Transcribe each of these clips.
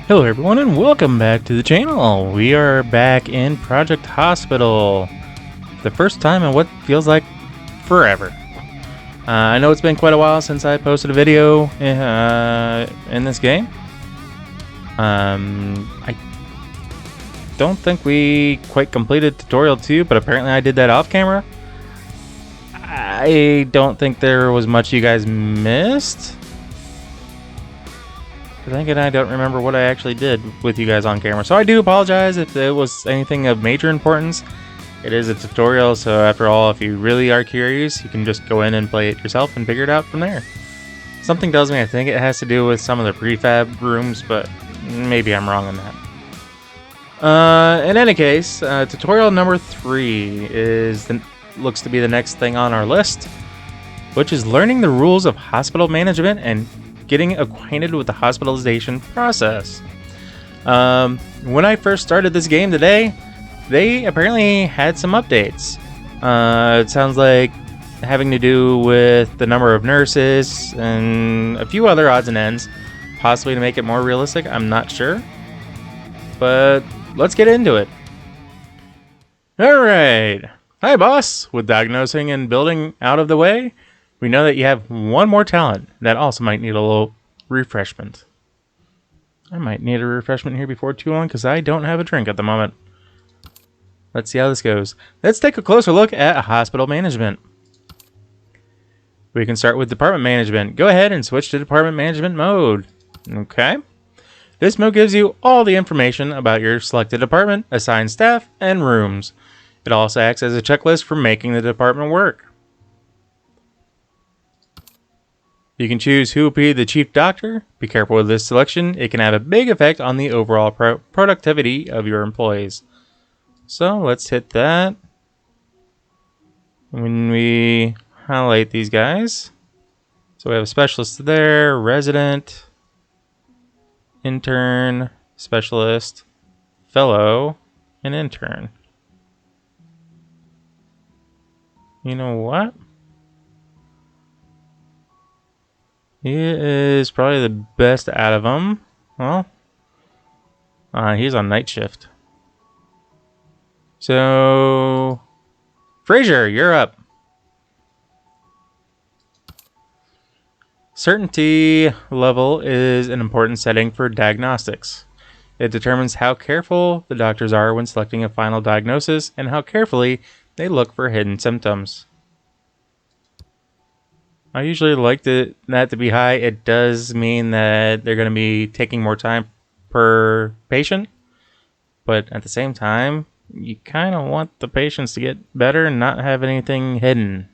Hello everyone and welcome back to the channel. We are back in Project Hospital. The first time in what feels like forever. I know it's been quite a while since I posted a video in this game. I don't think we quite completed tutorial 2, but apparently I did that off camera. I don't think there was much you guys missed. I don't remember what I actually did with you guys on camera, so I do apologize if it was anything of major importance. It is a tutorial, so after all, if you really are curious, you can just go in and play it yourself and figure it out from there. Something tells me I think it has to do with some of the prefab rooms, but maybe I'm wrong on that. In any case, tutorial number 3 looks to be the next thing on our list, which is learning the rules of hospital management and getting acquainted with the hospitalization process. When I first started this game today, they apparently had some updates. It sounds like having to do with the number of nurses and a few other odds and ends, possibly to make it more realistic. I'm not sure, but let's get into it. Alright, hi boss. With diagnosing and building out of the way, we know that you have one more talent that also might need a little refreshment. I might need a refreshment here before too long because I don't have a drink at the moment. Let's see how this goes. Let's take a closer look at hospital management. We can start with department management. Go ahead and switch to department management mode. Okay. This mode gives you all the information about your selected department, assigned staff, and rooms. It also acts as a checklist for making the department work. You can choose who will be the chief doctor. Be careful with this selection. It can have a big effect on the overall productivity of your employees. So let's hit that. When we highlight these guys. So we have a specialist there, resident, intern, specialist, fellow, and intern. You know what? He is probably the best out of them. Well, he's on night shift. So, Fraser, you're up. Certainty level is an important setting for diagnostics. It determines how careful the doctors are when selecting a final diagnosis and how carefully they look for hidden symptoms. I usually like that to be high. It does mean that they're going to be taking more time per patient, but at the same time, you kind of want the patients to get better and not have anything hidden.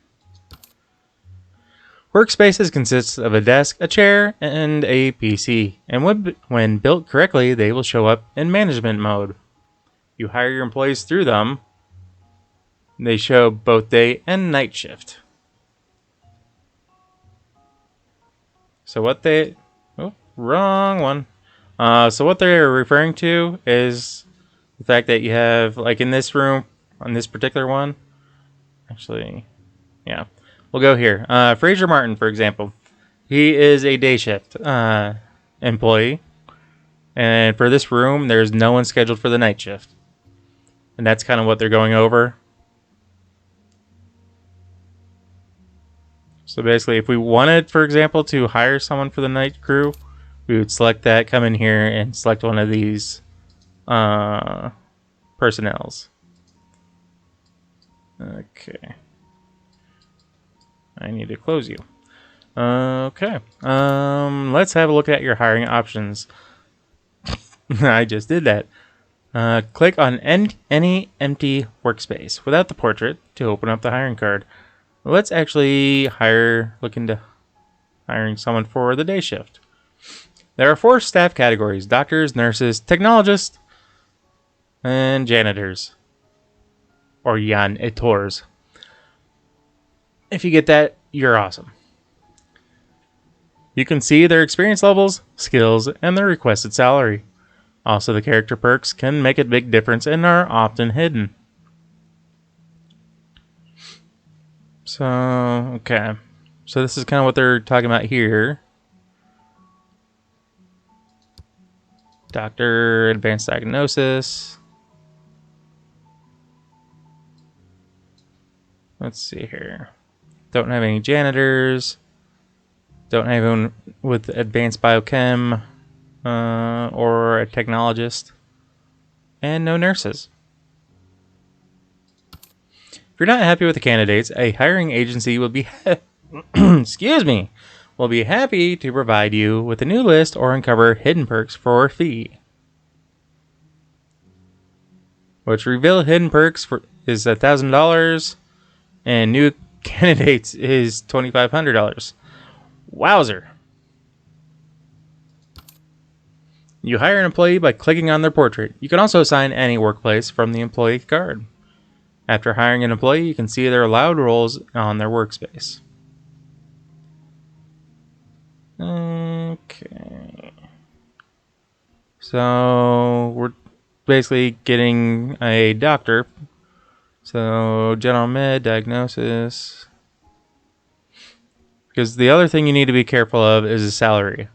Workspaces consist of a desk, a chair, and a PC, and when built correctly, they will show up in management mode. You hire your employees through them. They show both day and night shift. So what they... Oh, wrong one. So what they're referring to is the fact that you have, like in this room, on this particular one... Actually, yeah. We'll go here. Fraser Martin, for example. He is a day shift employee. And for this room, there's no one scheduled for the night shift. And that's kind of what they're going over. So basically, if we wanted, for example, to hire someone for the night crew, we would select that, come in here, and select one of these personnels. Okay. I need to close you. Okay. Let's have a look at your hiring options. I just did that. Click on any empty workspace without the portrait to open up the hiring card. Let's actually look into hiring someone for the day shift. There are 4 staff categories: doctors, nurses, technologists, and janitors. Or janitors. If you get that, you're awesome. You can see their experience levels, skills, and their requested salary. Also, the character perks can make a big difference and are often hidden. So, okay. So this is kind of what they're talking about here. Doctor, advanced diagnosis. Let's see here. Don't have any janitors. Don't have anyone with advanced biochem or a technologist. And no nurses. If you're not happy with the candidates, a hiring agency will be excuse me, will be happy to provide you with a new list or uncover hidden perks for a fee. Which reveal hidden perks is $1,000 and new candidates is $2,500. Wowzer. You hire an employee by clicking on their portrait. You can also assign any workplace from the employee card. After hiring an employee, you can see their allowed roles on their workspace. Okay. So we're basically getting a doctor. So general med, diagnosis. Because the other thing you need to be careful of is the salary.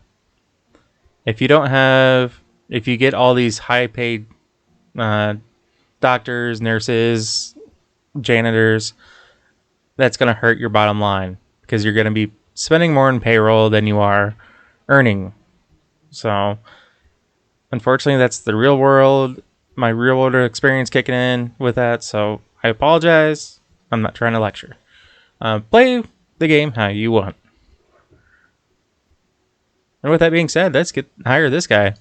If you get all these high paid doctors, nurses, janitors, that's going to hurt your bottom line because you're going to be spending more in payroll than you are earning. So unfortunately, that's the real world, my real world experience kicking in with that. So I apologize. I'm not trying to lecture. Play the game how you want. And with that being said, let's hire this guy.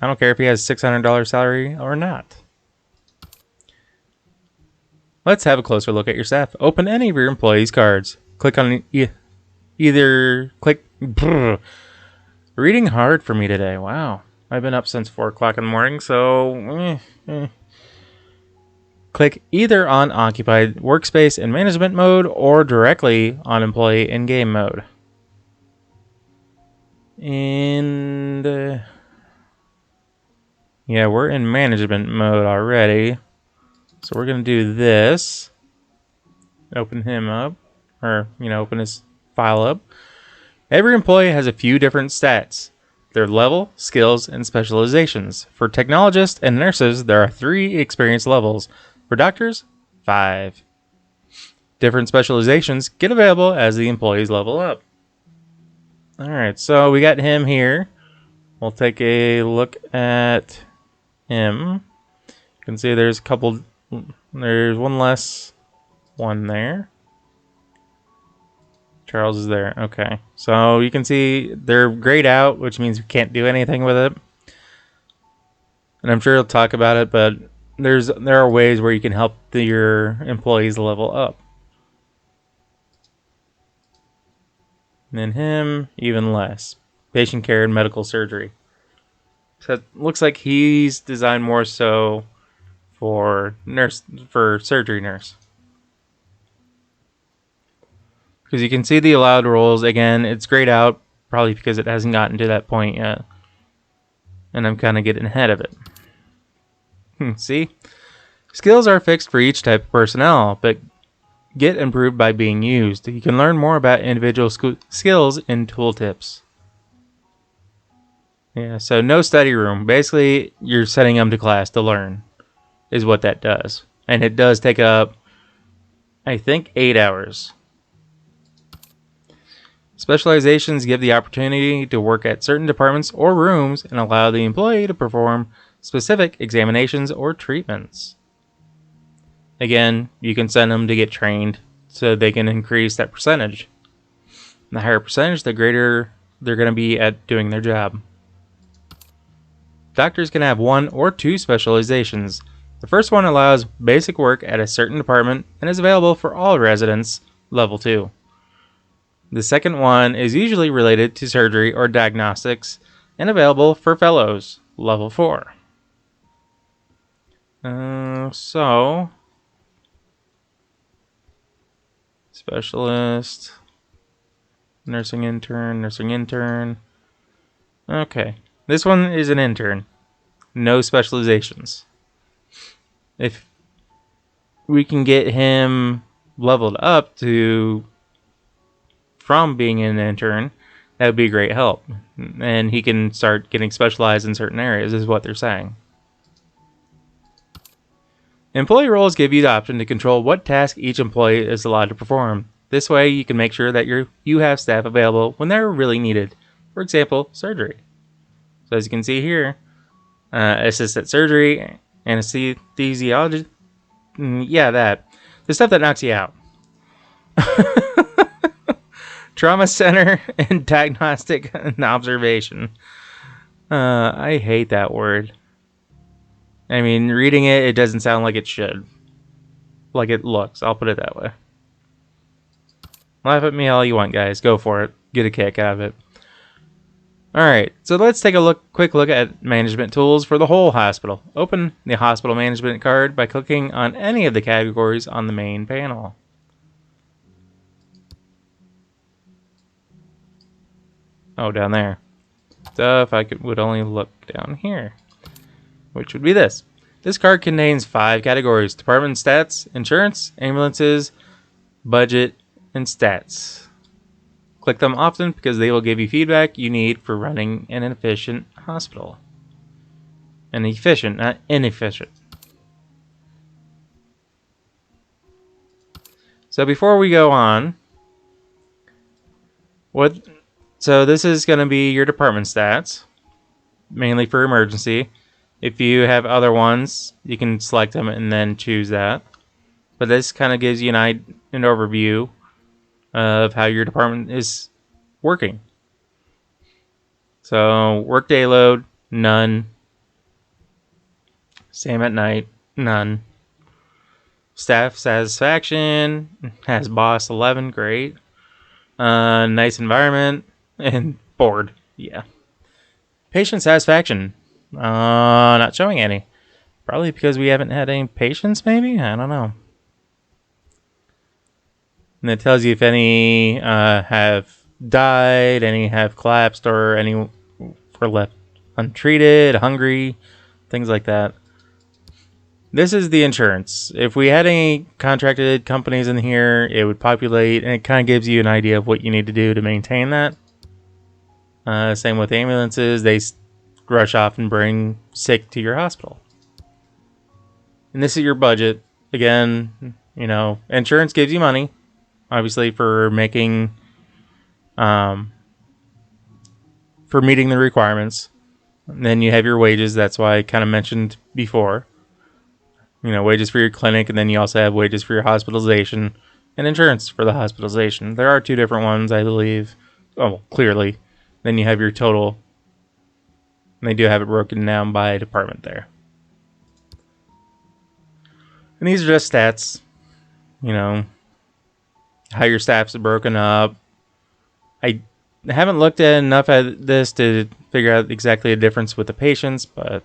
I don't care if he has $600 salary or not. Let's have a closer look at your staff. Open any of your employees' cards. Click on either click. Reading hard for me today. Wow. I've been up since 4 o'clock in the morning, so click either on occupied workspace in management mode or directly on employee in game mode. And yeah, we're in management mode already. So we're going to do this. Open him up. Or, open his file up. Every employee has a few different stats. Their level, skills, and specializations. For technologists and nurses, there are 3 experience levels. For doctors, 5. Different specializations get available as the employees level up. Alright, so we got him here. We'll take a look at him. You can see there's there's one less one there. Charles is there. Okay. So you can see they're grayed out, which means we can't do anything with it. And I'm sure he'll talk about it, but there are ways where you can help your employees level up. And then him, even less. Patient care and medical surgery. So it looks like he's designed more so for surgery nurse. Because you can see the allowed roles. Again, it's grayed out, probably because it hasn't gotten to that point yet. And I'm kind of getting ahead of it. See? Skills are fixed for each type of personnel, but get improved by being used. You can learn more about individual skills in tooltips. Yeah, so no study room. Basically, you're setting them to class to learn, is what that does. And it does take up, I think, 8 hours. Specializations give the opportunity to work at certain departments or rooms and allow the employee to perform specific examinations or treatments. Again, you can send them to get trained so they can increase that percentage. The higher percentage, the greater they're going to be at doing their job. Doctors can have 1 or 2 specializations. The first one allows basic work at a certain department and is available for all residents, level 2. The second one is usually related to surgery or diagnostics and available for fellows, level 4. So, specialist, nursing intern. Okay, this one is an intern. No specializations. If we can get him leveled up from being an intern, that would be a great help. And he can start getting specialized in certain areas, is what they're saying. Employee roles give you the option to control what task each employee is allowed to perform. This way, you can make sure that you have staff available when they're really needed. For example, surgery. So as you can see here, assist at surgery, anesthesiology, yeah, that. The stuff that knocks you out. Trauma center and diagnostic and observation. I hate that word. I mean, reading it, it doesn't sound like it should. Like it looks, I'll put it that way. Laugh at me all you want, guys. Go for it. Get a kick out of it. Alright, so let's take a quick look at management tools for the whole hospital. Open the hospital management card by clicking on any of the categories on the main panel. Oh, down there. So if I would only look down here, which would be this. This card contains 5 categories: department stats, insurance, ambulances, budget, and stats. Click them often because they will give you feedback you need for running an efficient hospital. And efficient, not inefficient. So before we go on, so this is going to be your department stats, mainly for emergency. If you have other ones, you can select them and then choose that. But this kind of gives you an overview of how your department is working. So workday load, none. Same at night, none. Staff satisfaction has boss 11, great. Nice environment and bored, yeah. Patient satisfaction, not showing any. Probably because we haven't had any patients, maybe? I don't know. And it tells you if any have died, any have collapsed, or any were left untreated, hungry, things like that. This is the insurance. If we had any contracted companies in here, it would populate, and it kind of gives you an idea of what you need to do to maintain that. Same with ambulances. They rush off and bring sick to your hospital. And this is your budget. Again, you know, insurance gives you money, obviously, for making, for meeting the requirements. And then you have your wages. That's why I kind of mentioned before. You know, wages for your clinic, and then you also have wages for your hospitalization and insurance for the hospitalization. There are 2 different ones, I believe. Oh, clearly. Then you have your total. And they do have it broken down by department there. And these are just stats. You know, how your staff's broken up. I haven't looked at enough at this to figure out exactly the difference with the patients, but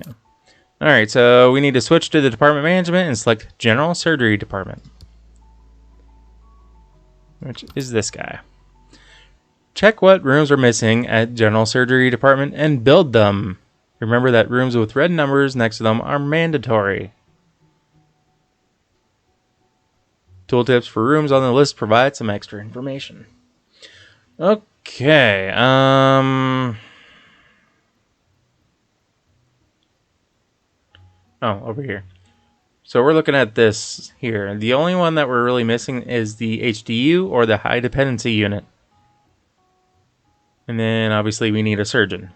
yeah. Alright, so we need to switch to the department management and select General Surgery Department, which is this guy. Check what rooms are missing at General Surgery Department and build them. Remember that rooms with red numbers next to them are mandatory. Tooltips for rooms on the list provide some extra information. Okay, oh, over here. So we're looking at this here. The only one that we're really missing is the HDU or the high dependency unit. And then obviously we need a surgeon.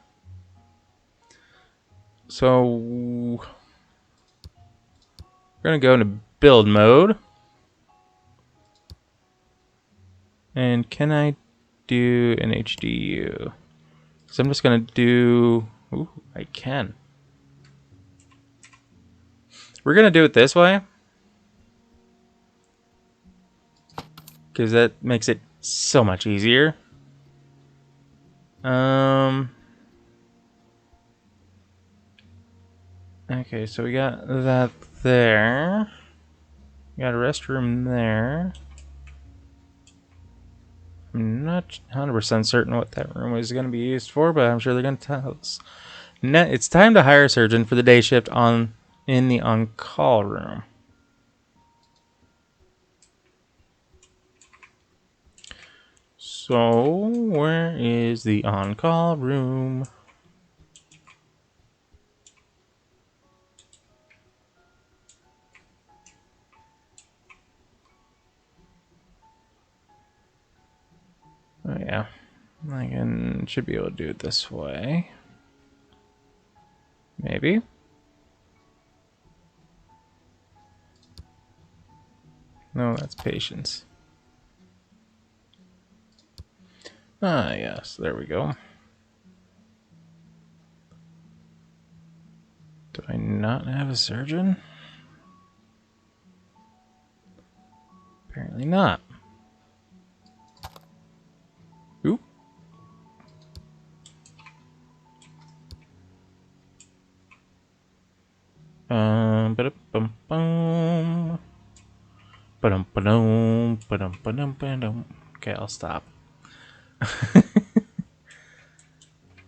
So we're going to go into build mode. And can I do an HDU? So I'm just going to do... Ooh, I can. We're going to do it this way, because that makes it so much easier. Okay, so we got that there. We got a restroom there. I'm not 100% certain what that room is going to be used for, but I'm sure they're going to tell us. It's time to hire a surgeon for the day shift in the on-call room. So, where is the on-call room? Oh yeah, should be able to do it this way. Maybe. No, that's patience. Ah, yes, there we go. Do I not have a surgeon? Apparently not. Oop. Ba-dum-bum-bum. Ba-dum-ba-dum, ba-dum-ba-dum-ba-dum. Okay, I'll stop.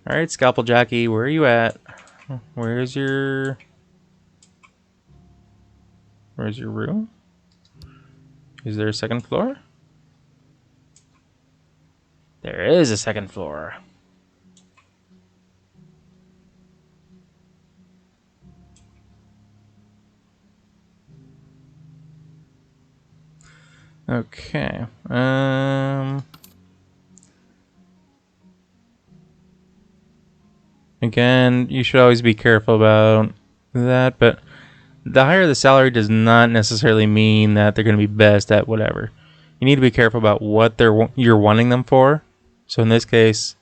Alright, Scalpel Jockey, where are you at? Where's your room? Is there a second floor? There is a second floor. Okay. Again, you should always be careful about that, but the higher the salary does not necessarily mean that they're going to be best at whatever. You need to be careful about what you're wanting them for. So in this case,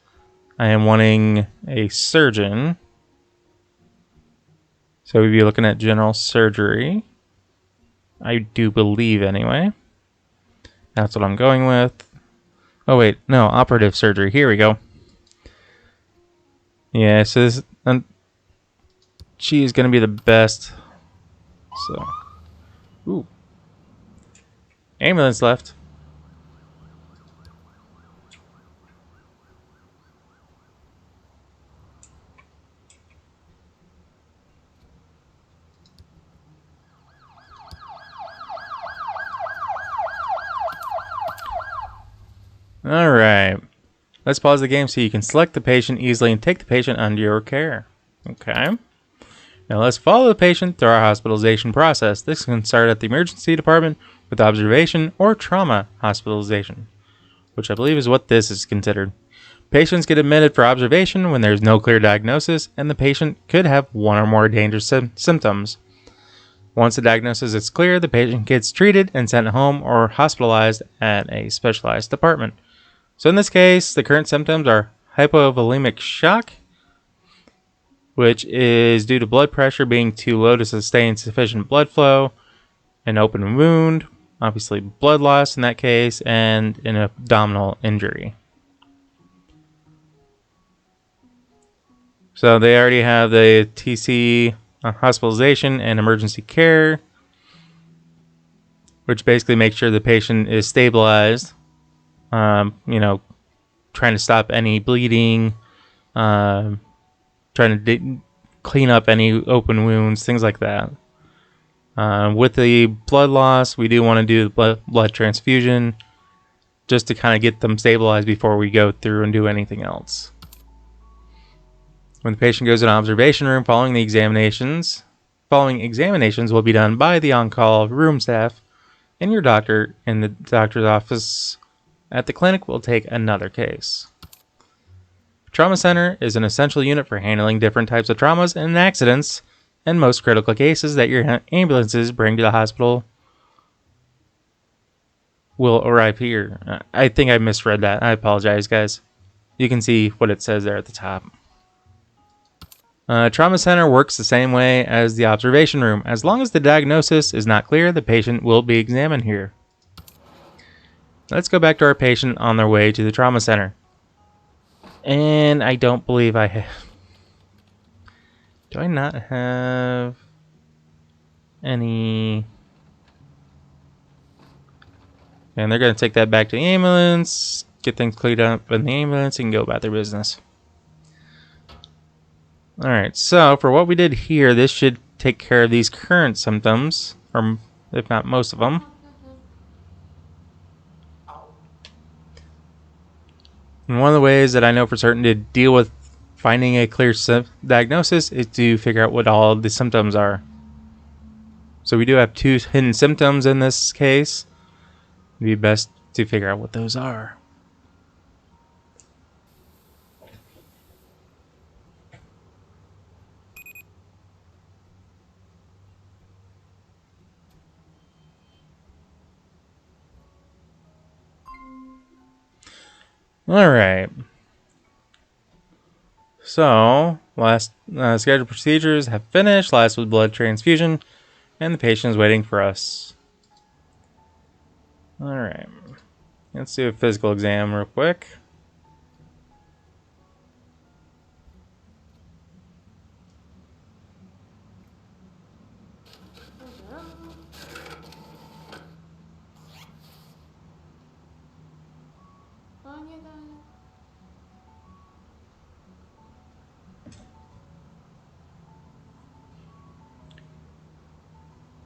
I am wanting a surgeon. So we'd be looking at general surgery. I do believe anyway. That's what I'm going with. Oh wait, no, operative surgery. Here we go. Yeah, so this, she is going to be the best. So, ooh, ambulance left. All right. Let's pause the game so you can select the patient easily and take the patient under your care. Okay. Now let's follow the patient through our hospitalization process. This can start at the emergency department with observation or trauma hospitalization, which I believe is what this is considered. Patients get admitted for observation when there's no clear diagnosis and the patient could have one or more dangerous symptoms. Once the diagnosis is clear, the patient gets treated and sent home or hospitalized at a specialized department. So in this case, the current symptoms are hypovolemic shock, which is due to blood pressure being too low to sustain sufficient blood flow, an open wound, obviously blood loss in that case, and an abdominal injury. So they already have the TC hospitalization and emergency care, which basically makes sure the patient is stabilized. Trying to stop any bleeding, trying to clean up any open wounds, things like that. With the blood loss, we do want to do the blood transfusion just to kind of get them stabilized before we go through and do anything else. When the patient goes in an observation room following examinations will be done by the on-call room staff, and your doctor in the doctor's office at the clinic will take another case. Trauma Center is an essential unit for handling different types of traumas and accidents, and most critical cases that your ambulances bring to the hospital will arrive here. I think I misread that. I apologize, guys. You can see what it says there at the top. Trauma Center works the same way as the observation room. As long as the diagnosis is not clear, the patient will be examined here. Let's go back to our patient on their way to the Trauma Center. And I don't believe I have... Do I not have any... And they're going to take that back to the ambulance, get things cleaned up in the ambulance, and go about their business. Alright, so for what we did here, this should take care of these current symptoms, or if not most of them. And one of the ways that I know for certain to deal with finding a clear diagnosis is to figure out what all the symptoms are. So we do have 2 hidden symptoms in this case. It'd be best to figure out what those are. All right. So, last scheduled procedures have finished. Last was blood transfusion, and the patient is waiting for us. All right. Let's do a physical exam real quick.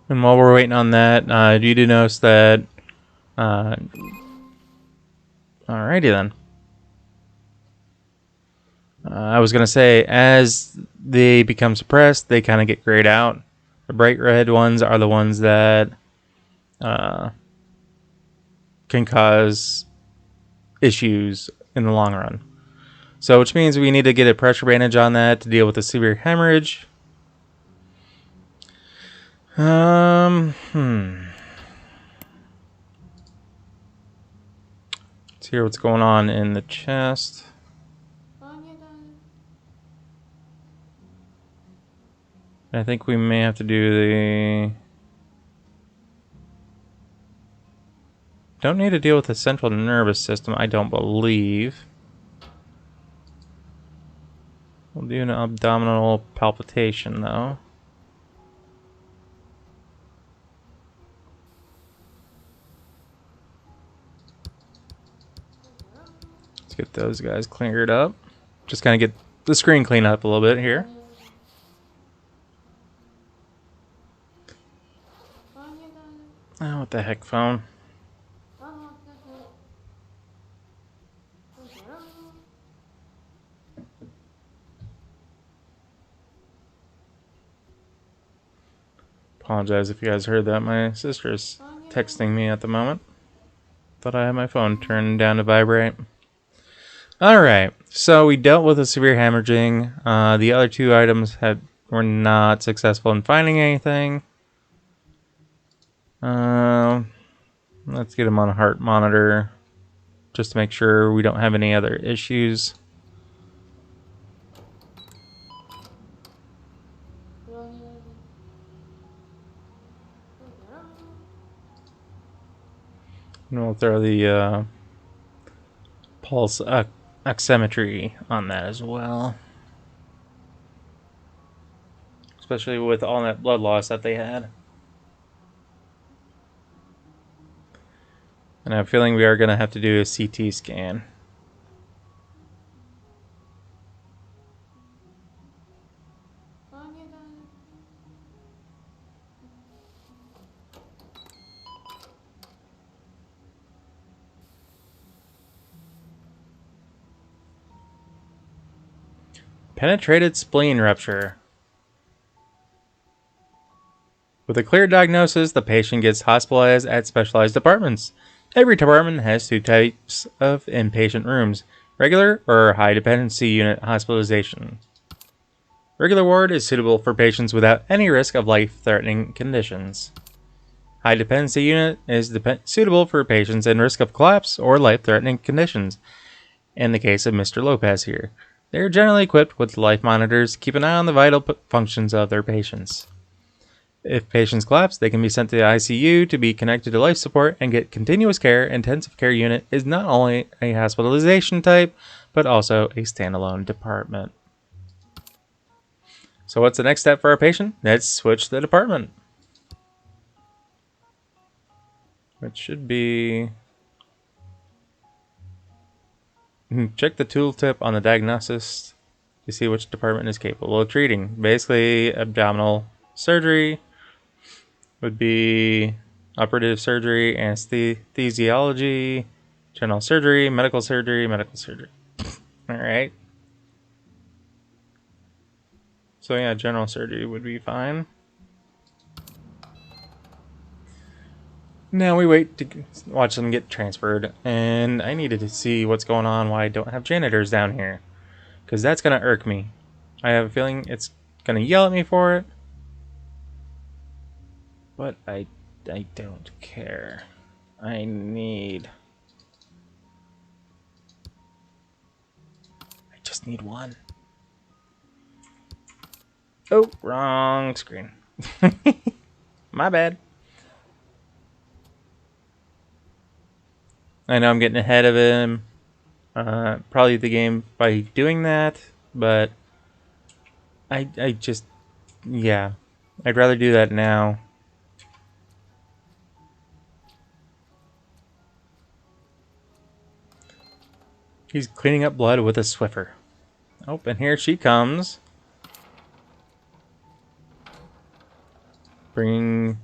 And while we're waiting on that, you do notice that. Alrighty then. I was going to say, as they become suppressed, they kind of get grayed out. The bright red ones are the ones that can cause issues in the long run. So, which means we need to get a pressure bandage on that to deal with the severe hemorrhage. Let's hear what's going on in the chest. I think we may have to do the... Don't need to deal with the central nervous system, I don't believe. We'll do an abdominal palpitation, though. Let's get those guys cleared up. Just kind of get the screen cleaned up a little bit here. Oh, what the heck, phone? Apologize if you guys heard that. My sister's texting me at the moment. Thought I had my phone turned down to vibrate. Alright, so we dealt with the severe hemorrhaging. The other 2 items were not successful in finding anything. Let's get him on a heart monitor just to make sure we don't have any other issues. And we'll throw the pulse oximetry on that as well. Especially with all that blood loss that they had. And I have a feeling we are going to have to do a CT scan. Penetrated spleen rupture. With a clear diagnosis, the patient gets hospitalized at specialized departments. Every department has 2 types of inpatient rooms, regular or high dependency unit hospitalization. Regular ward is suitable for patients without any risk of life-threatening conditions. High dependency unit is suitable for patients in risk of collapse or life-threatening conditions. In the case of Mr. Lopez here, they are generally equipped with life monitors to keep an eye on the vital functions of their patients. If patients collapse, they can be sent to the ICU to be connected to life support and get continuous care. Intensive care unit is not only a hospitalization type, but also a standalone department. So what's the next step for our patient? Let's switch the department. Which should be... Check the tooltip on the diagnosis to see which department is capable of treating. Basically, abdominal surgery would be operative surgery, anesthesiology, General surgery, medical surgery, medical surgery. Alright. So yeah, general surgery would be fine. Now we wait to watch them get transferred, and I needed to see what's going on, why I don't have janitors down here. Because that's going to irk me. I have a feeling it's going to yell at me for it. But I don't care. I just need one. Oh, wrong screen. My bad. I know I'm getting ahead of him. Probably the game by doing that, but I just, yeah. I'd rather do that now. He's cleaning up blood with a Swiffer. Oh, and here she comes. Bringing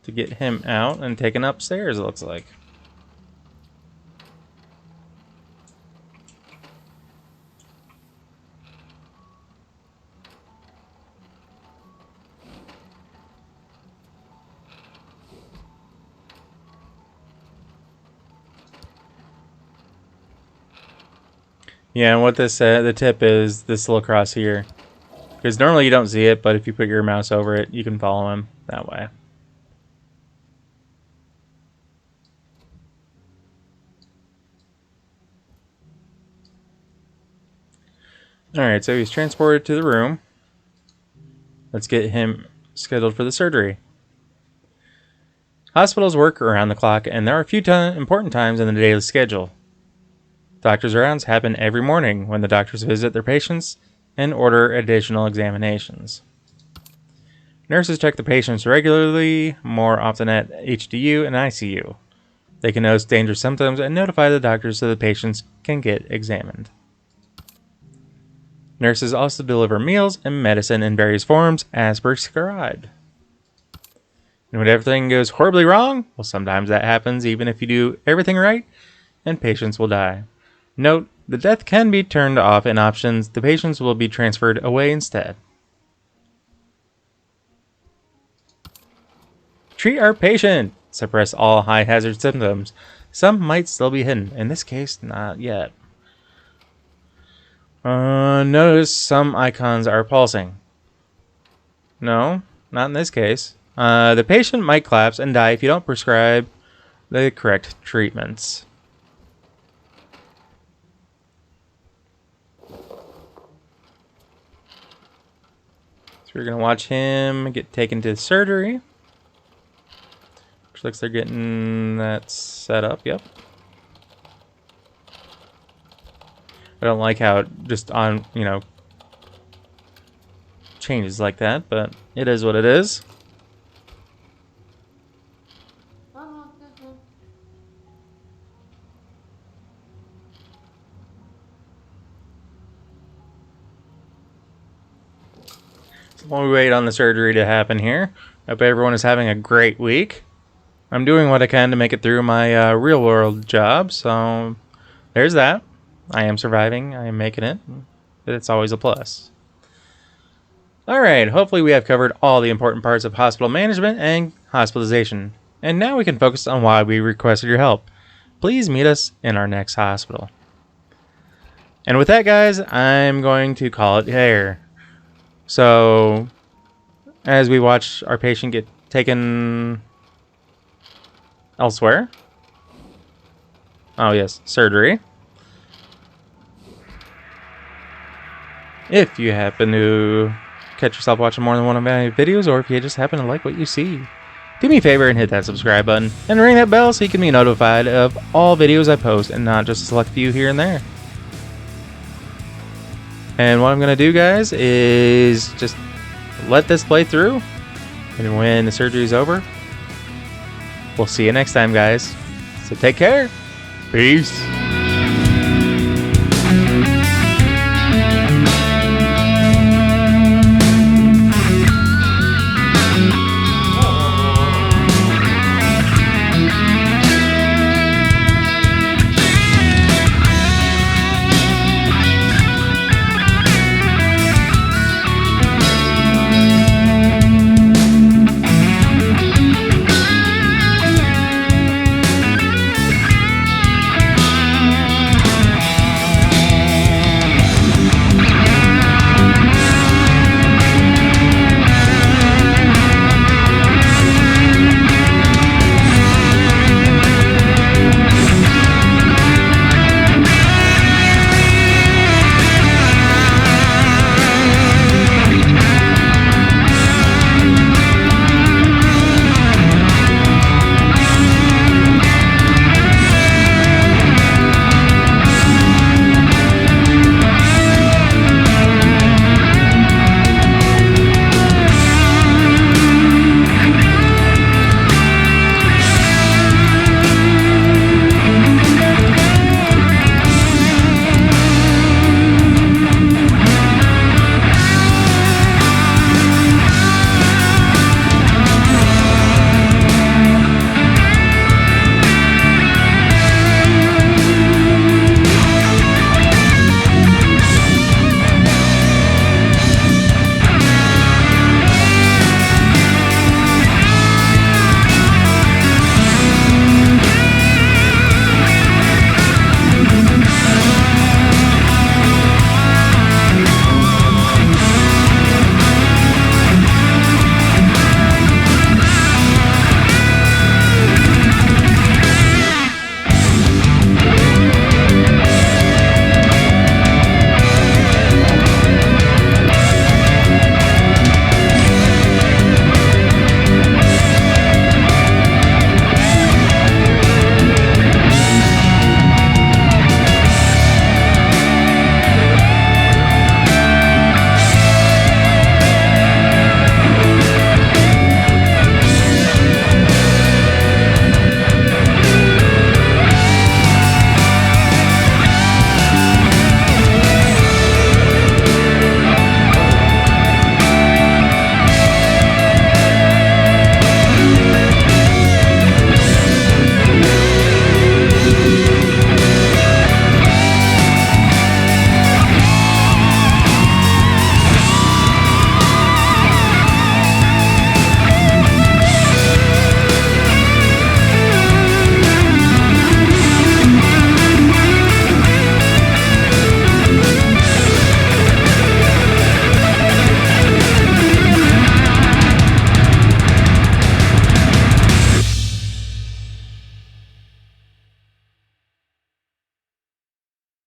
to get him out and taken upstairs, it looks like. Yeah, and what this the tip is this little cross here. Because normally you don't see it, but if you put your mouse over it, you can follow him that way. Alright, so he's transported to the room. Let's get him scheduled for the surgery. Hospitals work around the clock, and there are a few important times in the daily schedule. Doctors' rounds happen every morning when the doctors visit their patients and order additional examinations. Nurses check the patients regularly, more often at HDU and ICU. They can notice dangerous symptoms and notify the doctors so the patients can get examined. Nurses also deliver meals and medicine in various forms as prescribed. And when everything goes horribly wrong, well, sometimes that happens even if you do everything right, and patients will die. Note, the death can be turned off in options. The patients will be transferred away instead. Treat our patient. Suppress all high hazard symptoms. Some might still be hidden. In this case, not yet. Notice some icons are pulsing. No, not in this case. The patient might collapse and die if you don't prescribe the correct treatments. So we're going to watch him get taken to surgery. Which looks they're getting that set up, yep. I don't like how it just on, changes like that, but it is what it is. While we wait on the surgery to happen here, hope everyone is having a great week. I'm doing what I can to make it through my real world job, so there's that. I am surviving, I am making it, but it's always a plus. Alright, hopefully we have covered all the important parts of hospital management and hospitalization, and now we can focus on why we requested your help. Please meet us in our next hospital. And with that, guys, I'm going to call it there. So, as we watch our patient get taken elsewhere. Oh yes, surgery. If you happen to catch yourself watching more than one of my videos, or if you just happen to like what you see, do me a favor and hit that subscribe button and ring that bell so you can be notified of all videos I post and not just a select few here and there. And what I'm going to do, guys, is just let this play through. And when the surgery is over, we'll see you next time, guys. So take care. Peace.